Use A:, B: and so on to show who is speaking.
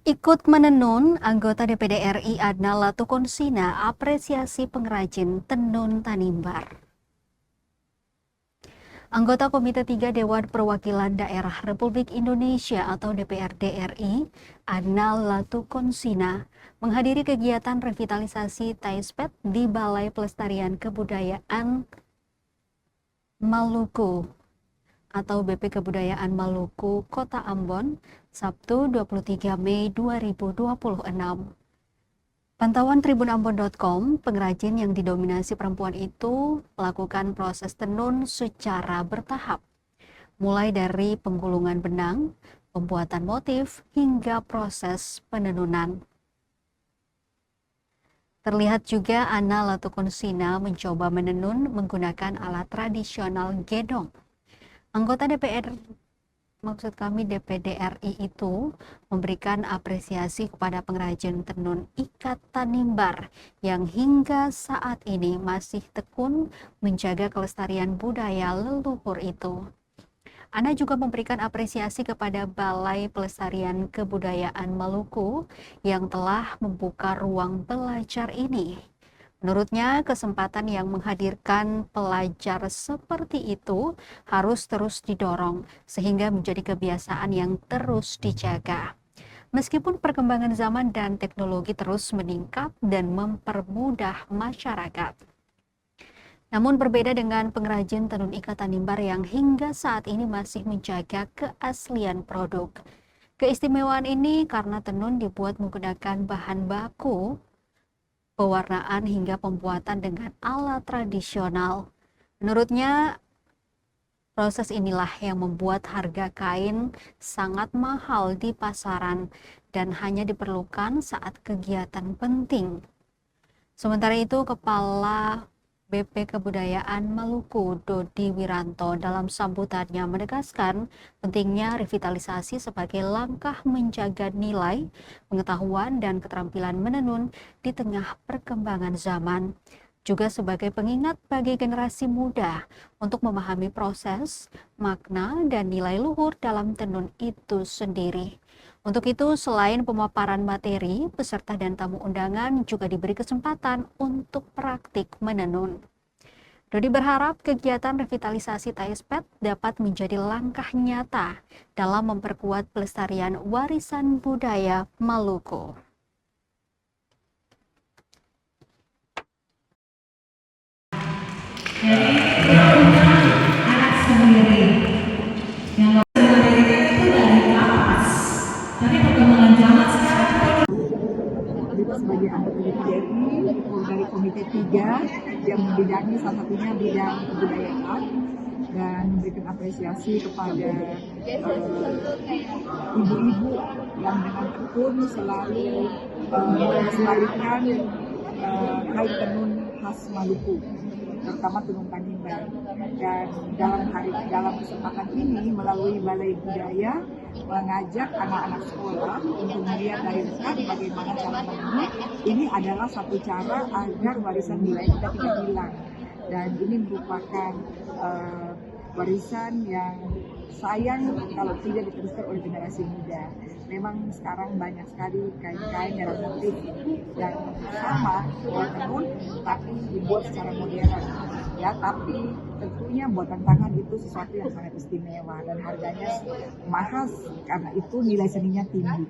A: Ikut menenun, anggota DPD RI Adna Latukonsina apresiasi pengrajin tenun Tanimbar. Anggota Komite 3 Dewan Perwakilan Daerah Republik Indonesia atau DPRD RI, Adna Latukonsina, menghadiri kegiatan revitalisasi Taispet di Balai Pelestarian Kebudayaan Maluku atau BP Kebudayaan Maluku, Kota Ambon, Sabtu 23 Mei 2026. Pantauan tribunambon.com, pengrajin yang didominasi perempuan itu melakukan proses tenun secara bertahap, mulai dari penggulungan benang, pembuatan motif, hingga proses penenunan. Terlihat juga Ana Latukonsina mencoba menenun menggunakan alat tradisional gedong. Anggota DPD RI itu memberikan apresiasi kepada pengrajin tenun ikat Tanimbar yang hingga saat ini masih tekun menjaga kelestarian budaya leluhur itu. Ana juga memberikan apresiasi kepada Balai Pelestarian Kebudayaan Maluku yang telah membuka ruang belajar ini. Menurutnya, kesempatan yang menghadirkan pelajar seperti itu harus terus didorong sehingga menjadi kebiasaan yang terus dijaga. Meskipun perkembangan zaman dan teknologi terus meningkat dan mempermudah masyarakat. Namun berbeda dengan pengrajin tenun ikat Tanimbar yang hingga saat ini masih menjaga keaslian produk. Keistimewaan ini karena tenun dibuat menggunakan bahan baku, pewarnaan hingga pembuatan dengan alat tradisional. Menurutnya, proses inilah yang membuat harga kain sangat mahal di pasaran dan hanya diperlukan saat kegiatan penting. Sementara itu, Kepala BP Kebudayaan Maluku, Dodi Wiranto, dalam sambutannya menegaskan pentingnya revitalisasi sebagai langkah menjaga nilai, pengetahuan, dan keterampilan menenun di tengah perkembangan zaman. Juga sebagai pengingat bagi generasi muda untuk memahami proses, makna, dan nilai luhur dalam tenun itu sendiri. Untuk itu, selain pemaparan materi, peserta dan tamu undangan juga diberi kesempatan untuk praktik menenun. Dodi berharap kegiatan revitalisasi Taispet dapat menjadi langkah nyata dalam memperkuat pelestarian warisan budaya Maluku.
B: Jadi anak sendiri yang sendiri itu dari kapas. Tapi perkembangan zaman sekarang
C: kita sebagai anggota DPRI dari Komite 3 yang membidangi salah satunya bidang kebudayaan dan memberikan apresiasi kepada ibu-ibu yang dengan tekun selalu melestarikan kain tenun khas Maluku, terutama tenun Tanimbar. Dan dalam kesempatan ini melalui Balai Budaya mengajak anak-anak sekolah untuk melihat dari dekat bagaimana cara menenun. Ini adalah satu cara agar warisan budaya kita tidak hilang, dan ini merupakan warisan yang sayang kalau tidak diteruskan oleh generasi muda. Memang sekarang banyak sekali kain-kain dan motif yang sama tenun tapi dibuat secara modern. Ya, tapi tentunya buatan tangan itu sesuatu yang sangat istimewa dan harganya mahal, karena itu nilai seninya tinggi.